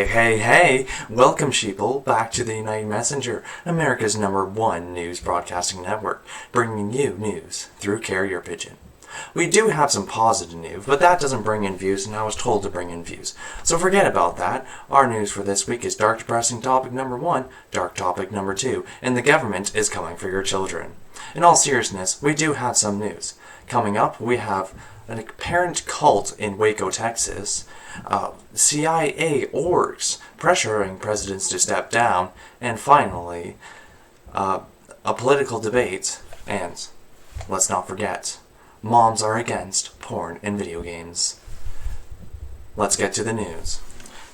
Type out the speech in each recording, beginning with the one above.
Hey, welcome sheeple back to the United Messenger, America's #1 news broadcasting network, bringing you news through carrier pigeon. We do have some positive news, but that doesn't bring in views, and I was told to bring in views. So forget about that. Our news for this week is dark depressing topic number 1, dark topic number 2, and the government is coming for your children. In all seriousness, we do have some news. Coming up, we have an apparent cult in Waco, Texas, CIA orgs pressuring presidents to step down, and finally, a political debate, and let's not forget, moms are against porn and video games. Let's get to the news.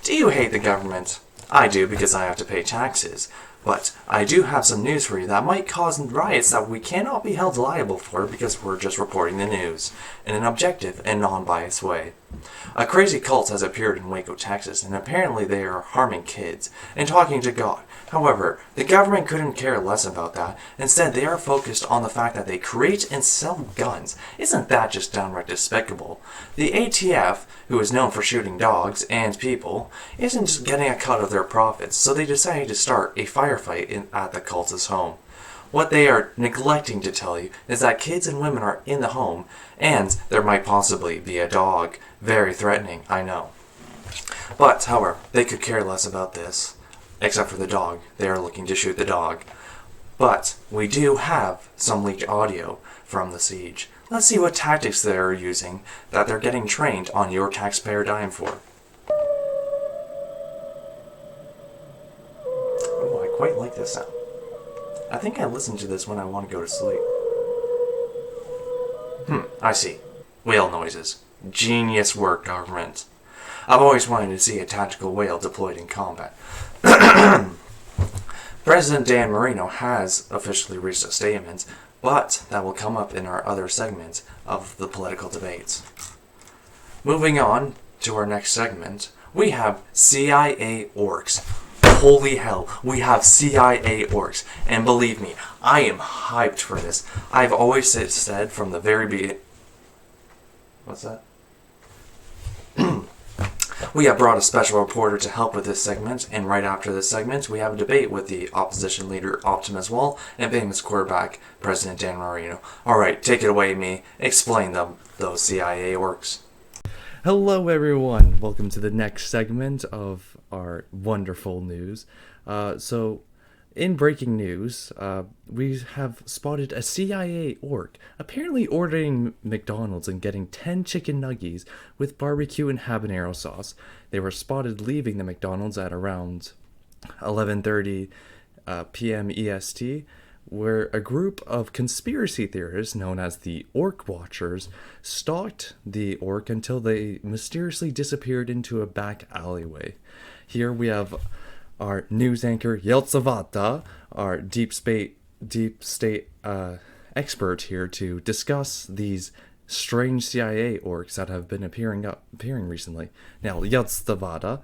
Do you hate the government? I do, because I have to pay taxes. But I do have some news for you that might cause riots that we cannot be held liable for because we're just reporting the news in an objective and non-biased way. A crazy cult has appeared in Waco, Texas, and apparently they are harming kids and talking to God. However, the government couldn't care less about that. Instead, they are focused on the fact that they create and sell guns. Isn't that just downright despicable? The ATF, who is known for shooting dogs and people, isn't just getting a cut of their profits, so they decided to start a firefight at the cult's home. What they are neglecting to tell you is that kids and women are in the home, and there might possibly be a dog. Very threatening, I know. But, however, they could care less about this. Except for the dog. They are looking to shoot the dog. But we do have some leaked audio from the siege. Let's see what tactics they are using that they're getting trained on your taxpayer dime for. Oh, I quite like this sound. I think I listen to this when I want to go to sleep. I see. Whale noises. Genius work, government. I've always wanted to see a tactical whale deployed in combat. President Dan Marino has officially reached a statement, but that will come up in our other segment of the political debates. Moving on to our next segment, we have CIA orcs. Holy hell, we have CIA orcs, and believe me, I am hyped for this. I've always said from the very beginning... What's that? We have brought a special reporter to help with this segment, and right after this segment, we have a debate with the opposition leader Optimus Wall and famous quarterback President Dan Marino. Alright, take it away, me. Explain those CIA orcs. Hello everyone, welcome to the next segment of our wonderful news. In breaking news, we have spotted a CIA orc apparently ordering McDonald's and getting 10 chicken nuggies with barbecue and habanero sauce. They were spotted leaving the McDonald's at around 11:30 p.m. EST, where a group of conspiracy theorists known as the Orc Watchers stalked the orc until they mysteriously disappeared into a back alleyway. Here we have our news anchor Yeltsavata, our deep state expert here to discuss these strange CIA orcs that have been appearing recently. Now, Yeltsavata,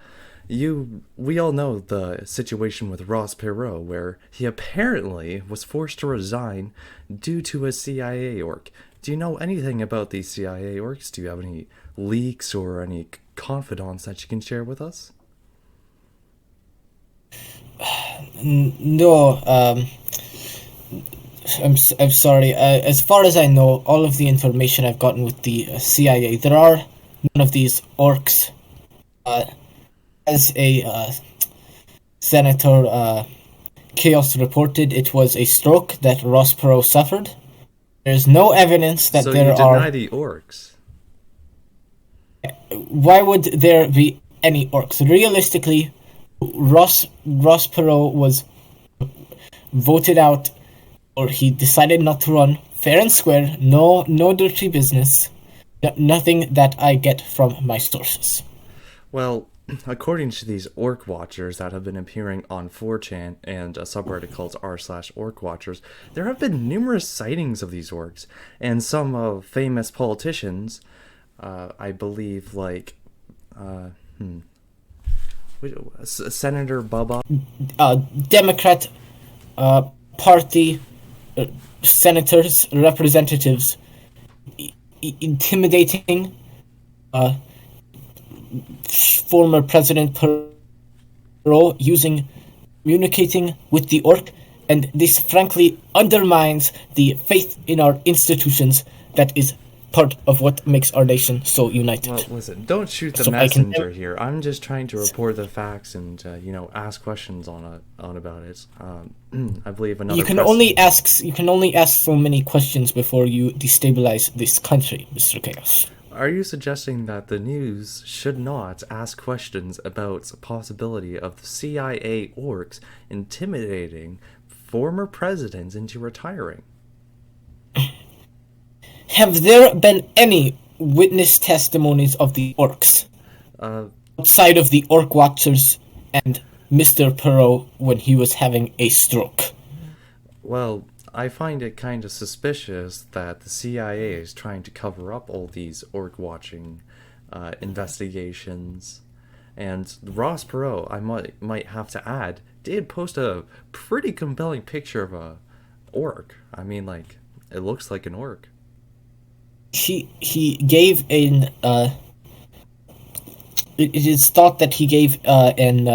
we all know the situation with Ross Perot, where he apparently was forced to resign due to a CIA orc. Do you know anything about these CIA orcs? Do you have any leaks or any confidants that you can share with us? No, I'm sorry. As far as I know, all of the information I've gotten with the CIA, there are none of these orcs. As a Senator Chaos reported, it was a stroke that Ross Perot suffered. There's no evidence that there are... So you deny the orcs? Why would there be any orcs? Realistically, Ross Perot was voted out, or he decided not to run, fair and square, no dirty business, nothing that I get from my sources. Well, according to these orc watchers that have been appearing on 4chan and a subreddit called r/orc watchers, there have been numerous sightings of these orcs, and some famous politicians, I believe, like, Senator Bubba, Democrat party senators, representatives, intimidating former President Perot communicating with the orc, and this frankly undermines the faith in our institutions that is part of what makes our nation so united. Well, listen, don't shoot the So I can- messenger here. I'm just trying to report the facts and ask questions on about it. I believe another. You can only ask so many questions before you destabilize this country, Mr. Chaos. Are you suggesting that the news should not ask questions about the possibility of the CIA orcs intimidating former presidents into retiring? Have there been any witness testimonies of the orcs outside of the orc watchers and Mr. Perot when he was having a stroke? Well, I find it kind of suspicious that the CIA is trying to cover up all these orc watching investigations. And Ross Perot, I might have to add, did post a pretty compelling picture of a orc. I mean, like, it looks like an orc. He gave an it is thought that he gave an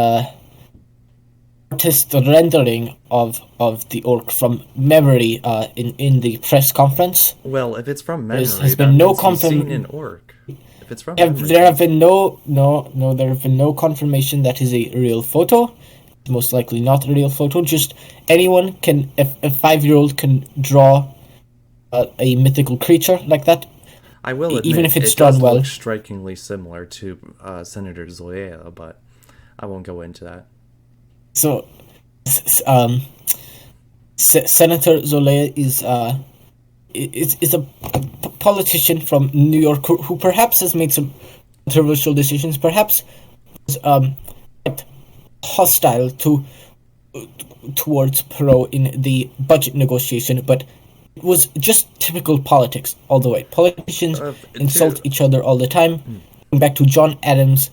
artist rendering of the orc from memory in the press conference. Well, if it's from memory, has that been no means he's seen an orc. If it's from memory, There have been there have been no confirmation that is a real photo. It's most likely not a real photo. Just anyone can, a 5-year-old can draw a mythical creature like that. I will admit, even if it's it drawn does well. look strikingly similar to Senator Zoya, but I won't go into that. So, Senator Zola is a politician from New York who perhaps has made some controversial decisions, perhaps was quite hostile towards Perot in the budget negotiation, but it was just typical politics all the way. Politicians insult each other all the time. Going back to John Adams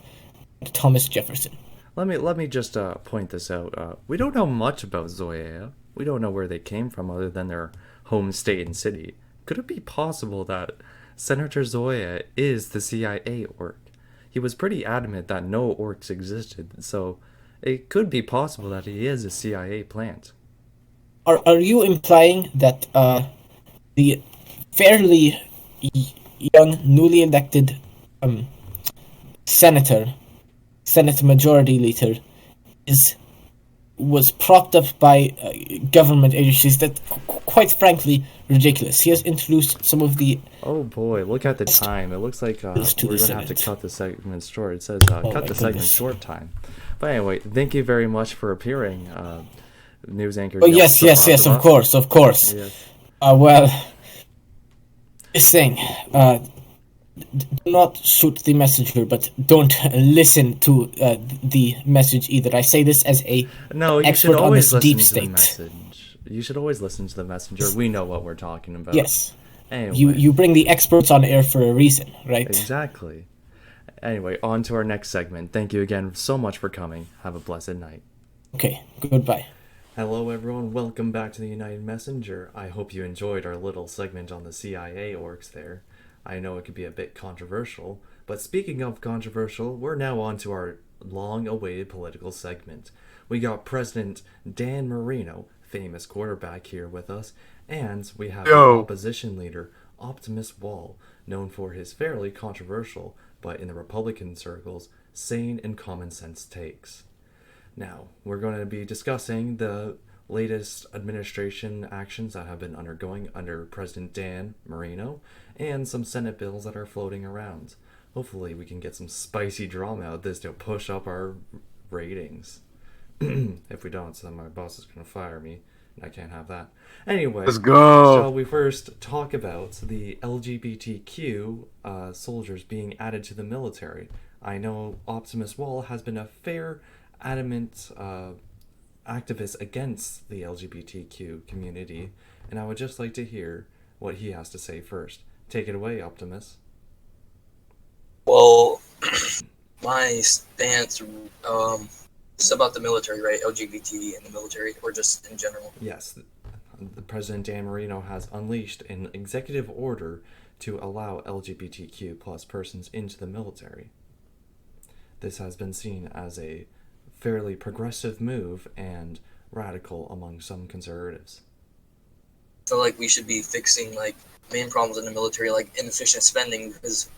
and Thomas Jefferson. Let me just point this out. We don't know much about Zoya. We don't know where they came from other than their home state and city. Could it be possible that Senator Zoya is the CIA orc? He was pretty adamant that no orcs existed, so it could be possible that he is a CIA plant. Are you implying that the fairly young, newly elected Senate Majority Leader was propped up by government agencies that, quite frankly, ridiculous? He has introduced some of the... Oh boy, look at the time. It looks like we're going to have to cut the segment short. It says cut the segment short time. But anyway, thank you very much for appearing, news anchor. Oh, yes, of course. Yes. Well, this thing, do not shoot the messenger, but don't listen to the message either. I say this as a expert on this deep state. You should always listen to the messenger. We know what we're talking about. Yes. Anyway. You bring the experts on air for a reason, right? Exactly. Anyway, on to our next segment. Thank you again so much for coming. Have a blessed night. Okay, goodbye. Hello everyone, welcome back to the United Messenger. I hope you enjoyed our little segment on the CIA orcs there. I know it could be a bit controversial, but speaking of controversial, we're now on to our long-awaited political segment. We got President Dan Marino, famous quarterback, here with us, and we have the opposition leader, Optimus Wall, known for his fairly controversial, but in the Republican circles, sane and common sense takes. Now, we're going to be discussing the latest administration actions that have been undergoing under President Dan Marino and some Senate bills that are floating around. Hopefully we can get some spicy drama out of this to push up our ratings. If we don't, then my boss is going to fire me, and I can't have that. Anyway, let's go. Shall we first talk about the LGBTQ soldiers being added to the military? I know Optimus Wall has been a adamant activist against the LGBTQ community, and I would just like to hear what he has to say first. Take it away, Optimus. Well, my stance is about the military, right? LGBT and the military, or just in general? Yes. The President Dan Marino has unleashed an executive order to allow LGBTQ plus persons into the military. This has been seen as a fairly progressive move and radical among some conservatives. I feel like we should be fixing like main problems in the military, like inefficient spending, because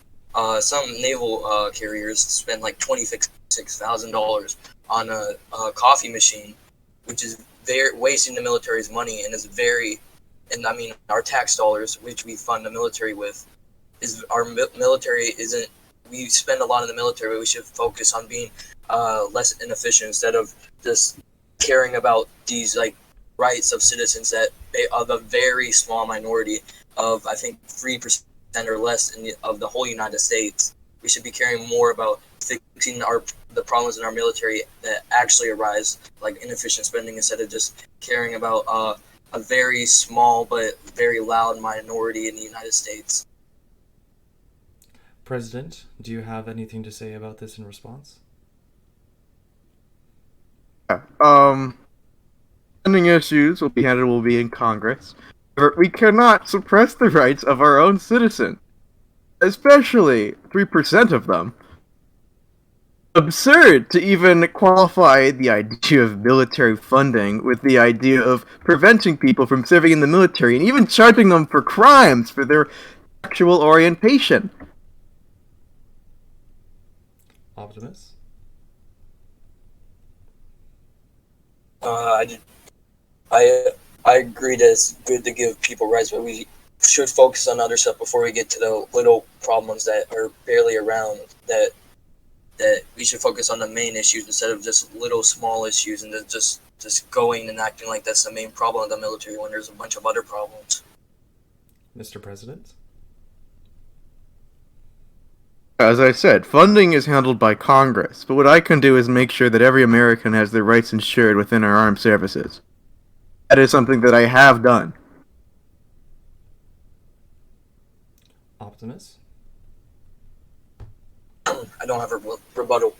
some naval carriers spend like $26,000 on a coffee machine, which is very wasting the military's money and is very, and I mean our tax dollars, which we fund the military with, is our military isn't. We spend a lot in the military, but we should focus on being less inefficient instead of just caring about these like rights of citizens that of a very small minority of I think 3% or less of the whole United States. We should be caring more about fixing the problems in our military that actually arise, like inefficient spending, instead of just caring about a very small but very loud minority in the United States. President, do you have anything to say about this in response? Funding issues will be in Congress. However, we cannot suppress the rights of our own citizens, especially 3% of them. Absurd to even qualify the idea of military funding with the idea of preventing people from serving in the military and even charging them for crimes for their sexual orientation. Optimus? I agree that it's good to give people rights, but we should focus on other stuff before we get to the little problems that are barely around. That we should focus on the main issues instead of just little small issues and then just going and acting like that's the main problem of the military when there's a bunch of other problems. Mr. President? As I said, funding is handled by Congress, but what I can do is make sure that every American has their rights ensured within our armed services. That is something that I have done. Optimus? I don't have a rebuttal.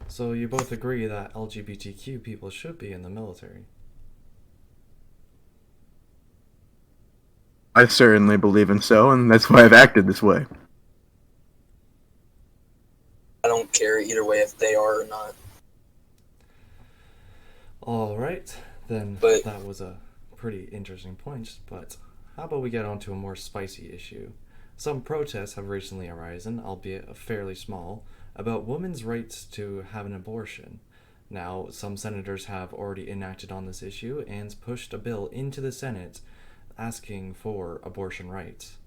So you both agree that LGBTQ people should be in the military? I certainly believe in so, and that's why I've acted this way. I don't care either way if they are or not. Alright, then But that was a pretty interesting point, but how about we get on to a more spicy issue? Some protests have recently arisen, albeit fairly small, about women's rights to have an abortion. Now, some senators have already enacted on this issue and pushed a bill into the Senate asking for abortion rights.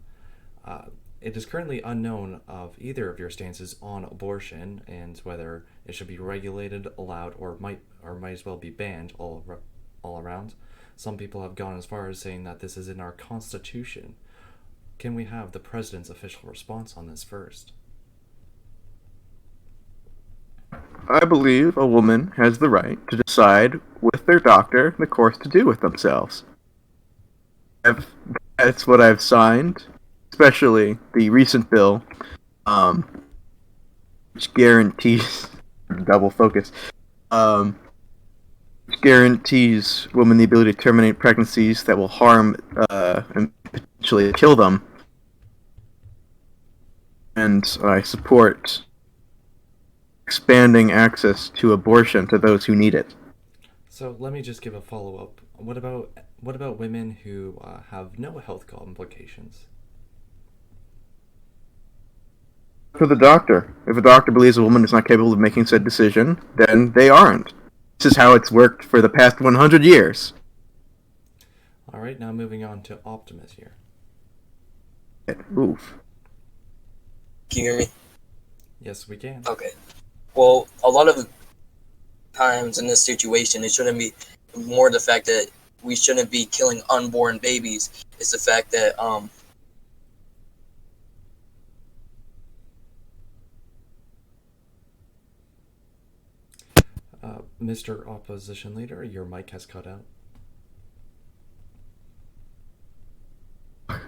It is currently unknown of either of your stances on abortion and whether it should be regulated, allowed, or might as well be banned all around. Some people have gone as far as saying that this is in our Constitution. Can we have the President's official response on this first? I believe a woman has the right to decide with their doctor the course to do with themselves. That's what I've signed, especially the recent bill, which guarantees double focus, which guarantees women the ability to terminate pregnancies that will harm and potentially kill them. And I support expanding access to abortion to those who need it. So let me just give a follow-up. What about women who have no health complications? For the doctor. If a doctor believes a woman is not capable of making said decision, then they aren't. This is how it's worked for the past 100 years. Alright, now moving on to Optimus here. Oof. can you hear me? Yes, we can. Okay. Well, a lot of times in this situation, it shouldn't be more the fact that we shouldn't be killing unborn babies. It's the fact that Mr. Opposition Leader, your mic has cut out. I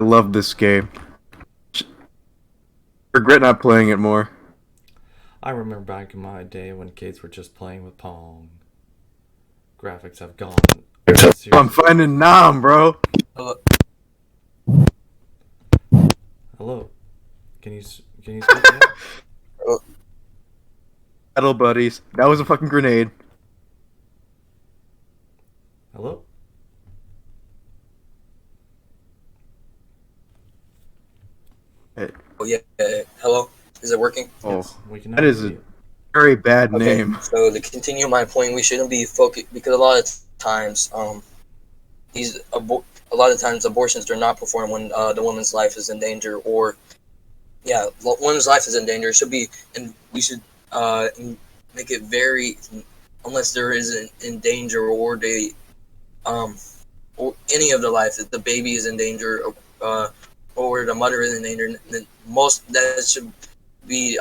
love this game. Regret not playing it more. I remember back in my day when kids were just playing with Pong. Graphics have gone. I'm finding Nam, bro. Hello. Can you speak yet? Battle buddies. That was a fucking grenade. Hello? Oh yeah. Hello. Is it working? Oh, Yes, we can now that is hear a you. very bad Okay. name. So to continue my point, we shouldn't be focused because a lot of times, a lot of times abortions are not performed when the woman's life is in danger, or woman's life is in danger. It should be, and we should make it very, unless there is in danger or they or any of the life that the baby is in danger, or the mother is in danger. Then most that should be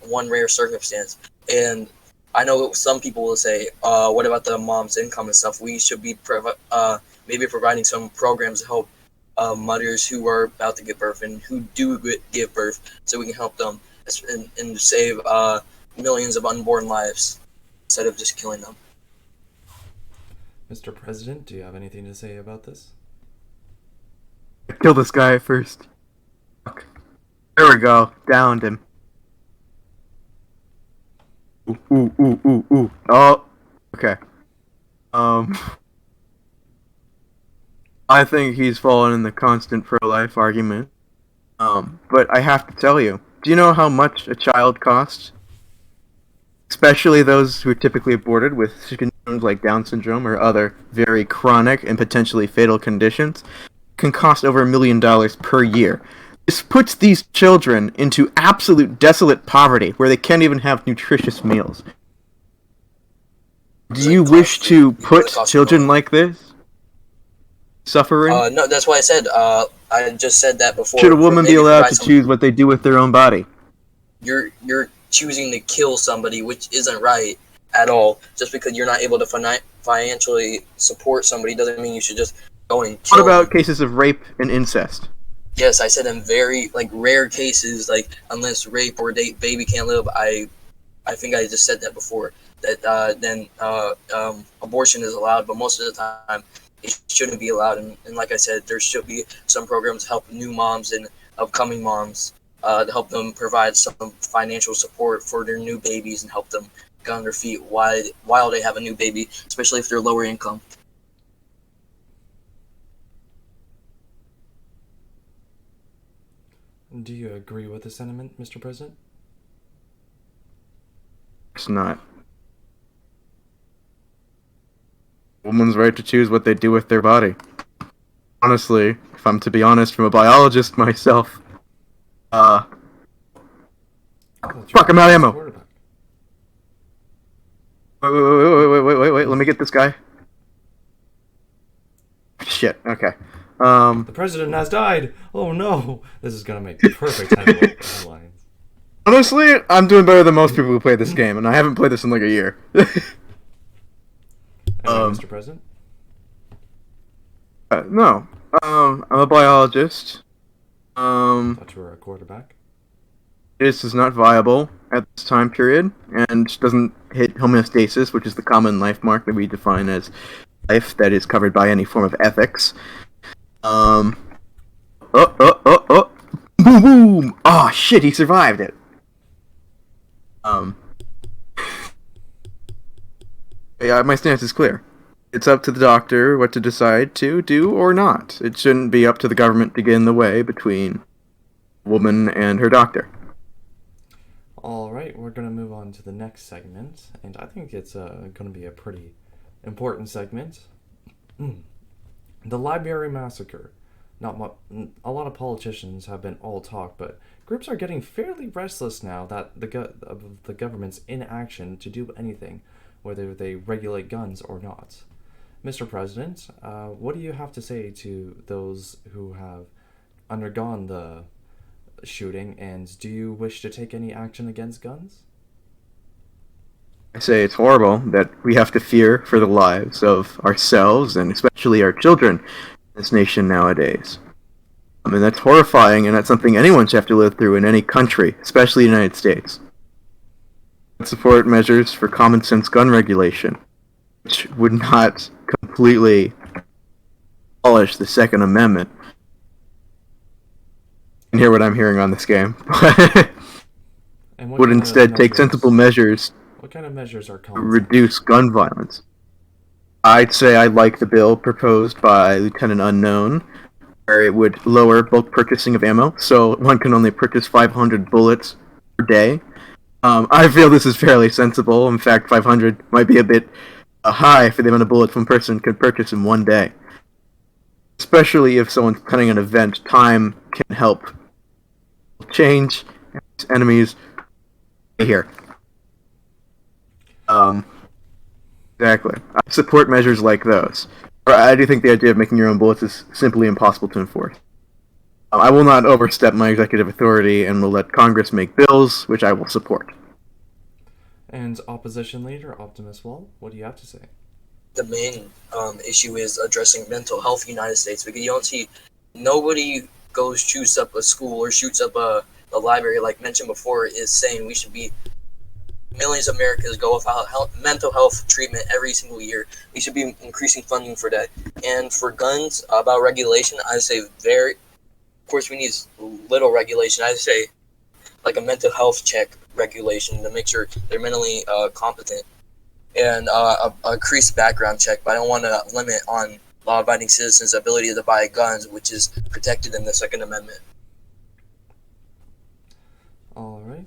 one rare circumstance. And I know some people will say, "What about the mom's income and stuff?" We should be maybe providing some programs to help mothers who are about to give birth and who do give birth, so we can help them and save millions of unborn lives instead of just killing them. Mr. President, do you have anything to say about this? Kill this guy first. Fuck. There we go. Downed him. Ooh. Oh, okay. I think he's fallen in the constant pro-life argument. But I have to tell you, do you know how much a child costs? Especially those who are typically aborted with conditions like Down syndrome or other very chronic and potentially fatal conditions, can cost over $1 million per year. This puts these children into absolute desolate poverty, where they can't even have nutritious meals. Do you wish to put children like this suffering? No, that's why I said. I just said that before. Should a woman be allowed to choose what they do with their own body? You're choosing to kill somebody, which isn't right at all. Just because you're not able to financially support somebody doesn't mean you should just go and kill What about them. cases of rape and incest? Yes, I said in very rare cases, unless rape or baby can't live. I think I just said that before. That then abortion is allowed, but most of the time it shouldn't be allowed. And like I said, there should be some programs to help new moms and upcoming moms to help them provide some financial support for their new babies and help them get on their feet while they have a new baby, especially if they're lower income. Do you agree with the sentiment, Mr. President? It's not. Woman's right to choose what they do with their body. Honestly, if I'm to be honest, from a biologist myself, fuck, I'm out of ammo. Wait, let me get this guy. Shit, okay. The president has died! Oh no! This is gonna make perfect headlines. Honestly, I'm doing better than most people who play this game, and I haven't played this in like a year. Anyway, Mr. President? No. I'm a biologist. Thought you were a quarterback. This is not viable at this time period, and doesn't hit homeostasis, which is the common life mark that we define as life that is covered by any form of ethics. Boom, boom! Oh, shit, he survived it. Yeah, my stance is clear. It's up to the doctor what to decide to do or not. It shouldn't be up to the government to get in the way between a woman and her doctor. Alright, we're going to move on to the next segment, and I think it's going to be a pretty important segment. The Library Massacre. A lot of politicians have been all talk, but groups are getting fairly restless now that the government's inaction to do anything, whether they regulate guns or not. Mr. President, what do you have to say to those who have undergone the shooting, and do you wish to take any action against guns? I say it's horrible that we have to fear for the lives of ourselves and especially our children in this nation nowadays. I mean, that's horrifying, and that's something anyone should have to live through in any country, especially the United States. I support measures for common sense gun regulation, which would not completely abolish the Second Amendment. You can hear what I'm hearing on this game. And Would instead take sensible measures What kind of measures are cons? reduce gun violence. I'd say I like the bill proposed by Lieutenant Unknown, where it would lower bulk purchasing of ammo, so one can only purchase 500 bullets per day. I feel this is fairly sensible. In fact, 500 might be a bit high for the amount of bullets one person could purchase in one day. Especially if someone's planning an event, time can help change enemies here. Exactly. I support measures like those. I do think the idea of making your own bullets is simply impossible to enforce. I will not overstep my executive authority and will let Congress make bills, which I will support. And opposition leader Optimus Wall, what do you have to say? The main issue is addressing mental health in the United States, because you don't see nobody goes shoots up a school or shoots up a library, like mentioned before, is saying we should be millions of Americans go without mental health treatment every single year. We should be increasing funding for that. And for guns, about regulation, I say of course we need little regulation. I say like a mental health check regulation to make sure they're mentally competent, and a increased background check. But I don't want to limit on law-abiding citizens' ability to buy guns, which is protected in the Second Amendment. All right.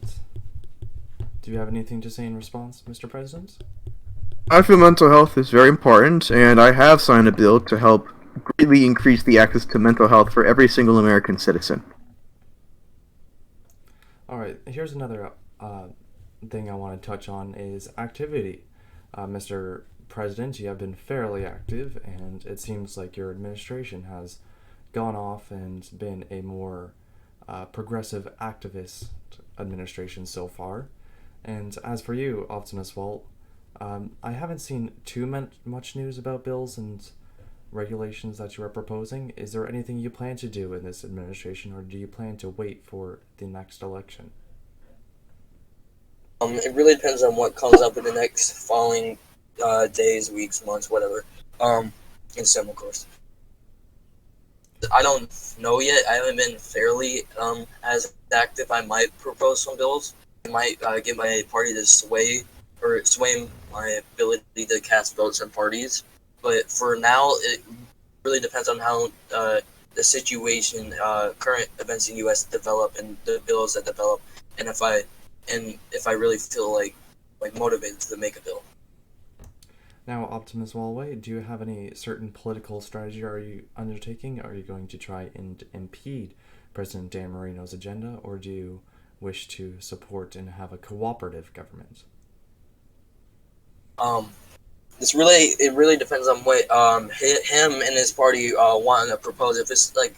Do you have anything to say in response, Mr. President? I feel mental health is very important, and I have signed a bill to help greatly increase the access to mental health for every single American citizen. All right. Here's another thing I want to touch on is activity. Mr. President, you have been fairly active, and it seems like your administration has gone off and been a more progressive activist administration so far. And as for you, Optimus Walt, I haven't seen too much news about bills and regulations that you are proposing. Is there anything you plan to do in this administration, or do you plan to wait for the next election? It really depends on what comes up in the next following days, weeks, months, whatever. In STEM, of course. I don't know yet. I haven't been fairly as active. I might propose some bills. I might get my party to sway my ability to cast votes in parties. But for now, it really depends on how the situation, current events in the U.S. develop, and the bills that develop, and if I really feel like motivated to make a bill. Now, Optimus Wallway, do you have any certain political strategy are you undertaking? Are you going to try and impede President Dan Marino's agenda, or do you wish to support and have a cooperative government? It really depends on what him and his party want to propose. If it's like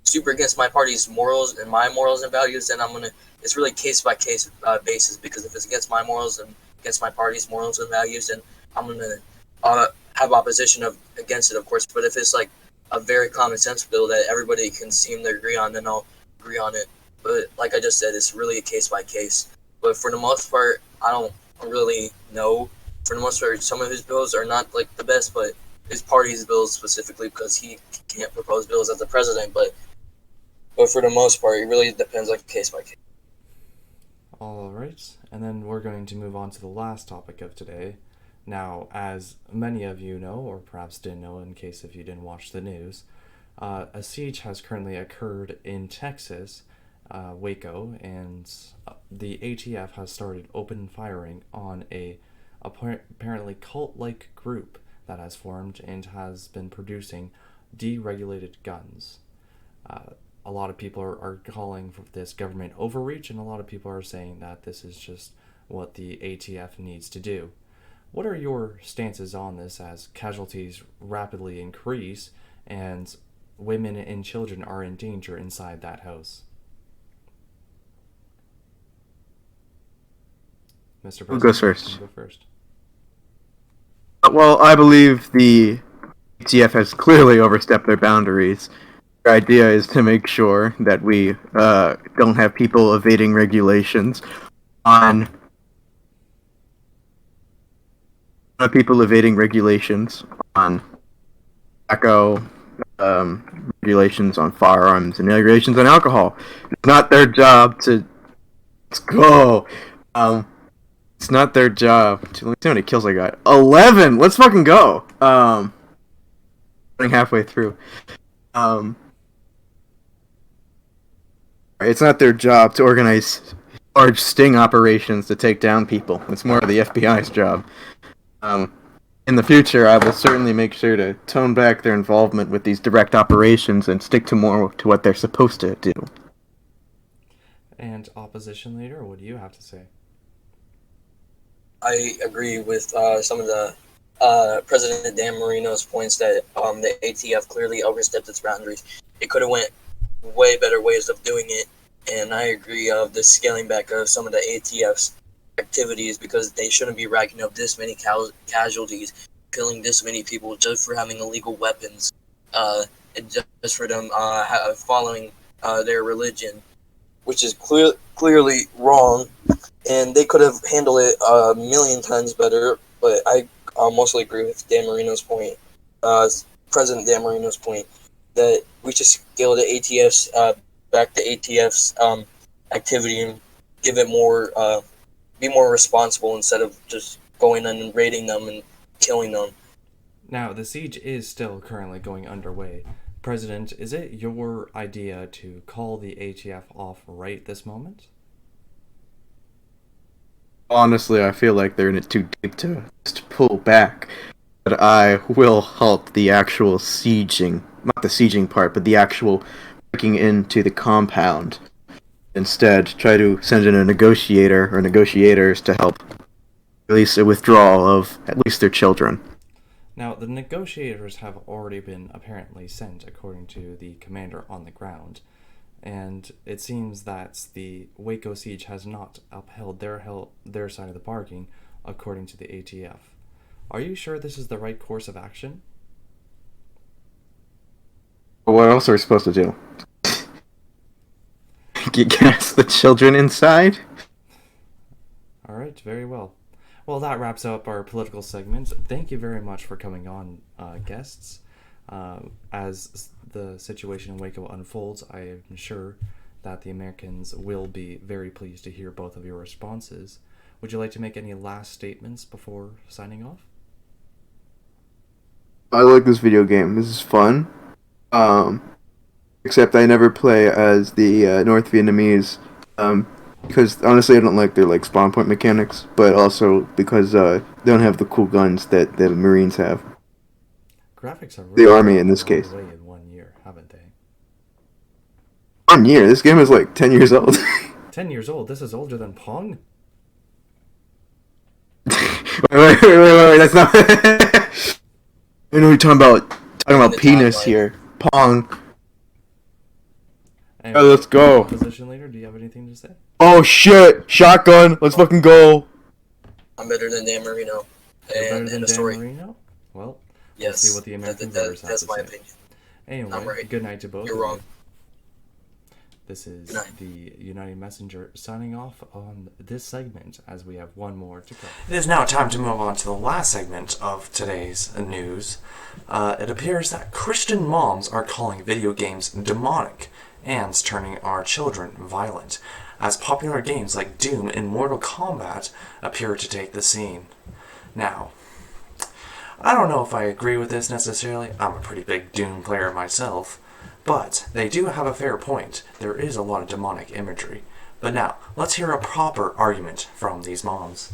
super against my party's morals and my morals and values, then it's really case by case basis, because if it's against my morals and against my party's morals and values, then I'm gonna have opposition against it, of course. But if it's like a very common sense bill that everybody can seem to agree on, then I'll agree on it. But like I just said, it's really a case by case. But for the most part, I don't really know. For the most part, some of his bills are not like the best, but his party's bills specifically, because he can't propose bills as the president. But for the most part, it really depends, like case by case. All right, and then we're going to move on to the last topic of today. Now, as many of you know, or perhaps didn't know in case if you didn't watch the news, a siege has currently occurred in Texas, Waco, and the ATF has started open firing on a apparently cult-like group that has formed and has been producing deregulated guns. A lot of people are calling for this government overreach, and a lot of people are saying that this is just what the ATF needs to do. What are your stances on this as casualties rapidly increase and women and children are in danger inside that house? Mr. President, Who goes first? you go first. Well, I believe the ATF has clearly overstepped their boundaries. Their idea is to make sure that we don't have people evading regulations on tobacco, regulations on firearms, and regulations on alcohol. It's not their job to... Let's go! It's It's not their job. Let me see how many kills I got. 11! Let's fucking go! Running halfway through. It's not their job to organize large sting operations to take down people. It's more of the FBI's job. In the future, I will certainly make sure to tone back their involvement with these direct operations and stick to more to what they're supposed to do. And opposition leader, what do you have to say? I agree with some of the President Dan Marino's points that the ATF clearly overstepped its boundaries. It could have went way better ways of doing it, and I agree of the scaling back of some of the ATF's activities because they shouldn't be racking up this many casualties, killing this many people just for having illegal weapons, just for them following their religion, which is clearly wrong, and they could have handled it a million times better. But I mostly agree with Dan Marino's point, President Dan Marino's point, that we should scale the ATF's back to ATF's activity and give it more, be more responsible instead of just going in and raiding them and killing them. Now, the siege is still currently going underway. President, is it your idea to call the ATF off right this moment? Honestly, I feel like they're in it too deep to just pull back. But I will halt the actual sieging. Not the sieging part, but the actual breaking into the compound. Instead, try to send in a negotiator or negotiators to help release a withdrawal of at least their children. Now, the negotiators have already been apparently sent, according to the commander on the ground, and it seems that the Waco siege has not upheld their side of the bargain, according to the ATF. Are you sure this is the right course of action? But what else are we supposed to do? Gas the children inside? Alright, very well. Well, that wraps up our political segment. Thank you very much for coming on, guests. As the situation in Waco unfolds, I am sure that the Americans will be very pleased to hear both of your responses. Would you like to make any last statements before signing off? I like this video game. This is fun. Except I never play as the North Vietnamese. Because honestly, I don't like their spawn point mechanics, but also because they don't have the cool guns that the Marines have. Graphics are really the Army in this case. Away in 1 year, haven't they? 1 year. This game is like 10 years old. 10 years old. This is older than Pong. wait. That's not. I know you're talking about penis here. Pong. Anyway, let's go. Opposition leader, do you have anything to say? Oh shit! Shotgun. Let's fucking go. I'm better than Dan Marino. Better And than in the Dan story. Marino? Well, Yes. let's see what the American voters have That's to my say. opinion. Anyway, I'm right. good night to both You're of you. wrong. This is Good night. the United Messenger signing off on this segment as we have one more to go. It is now time to move on to the last segment of today's news. It appears that Christian moms are calling video games demonic and turning our children violent, as popular games like Doom and Mortal Kombat appear to take the scene. Now, I don't know if I agree with this necessarily. I'm a pretty big Doom player myself. But they do have a fair point. There is a lot of demonic imagery. But now, let's hear a proper argument from these moms.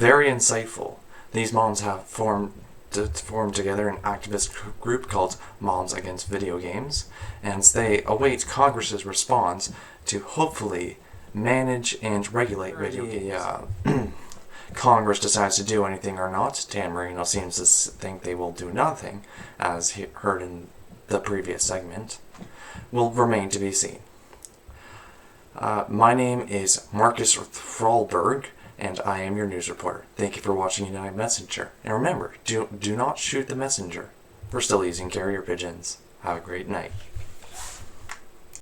Very insightful. These moms have formed together an activist group called Moms Against Video Games, and they await Congress's response to hopefully manage and regulate video games. Congress decides to do anything or not. Dan Marino seems to think they will do nothing, as he heard in the previous segment. Will remain to be seen. My name is Marcus Thrallberg, and I am your news reporter. Thank you for watching United Messenger. And remember, do not shoot the messenger. We're still using carrier pigeons. Have a great night.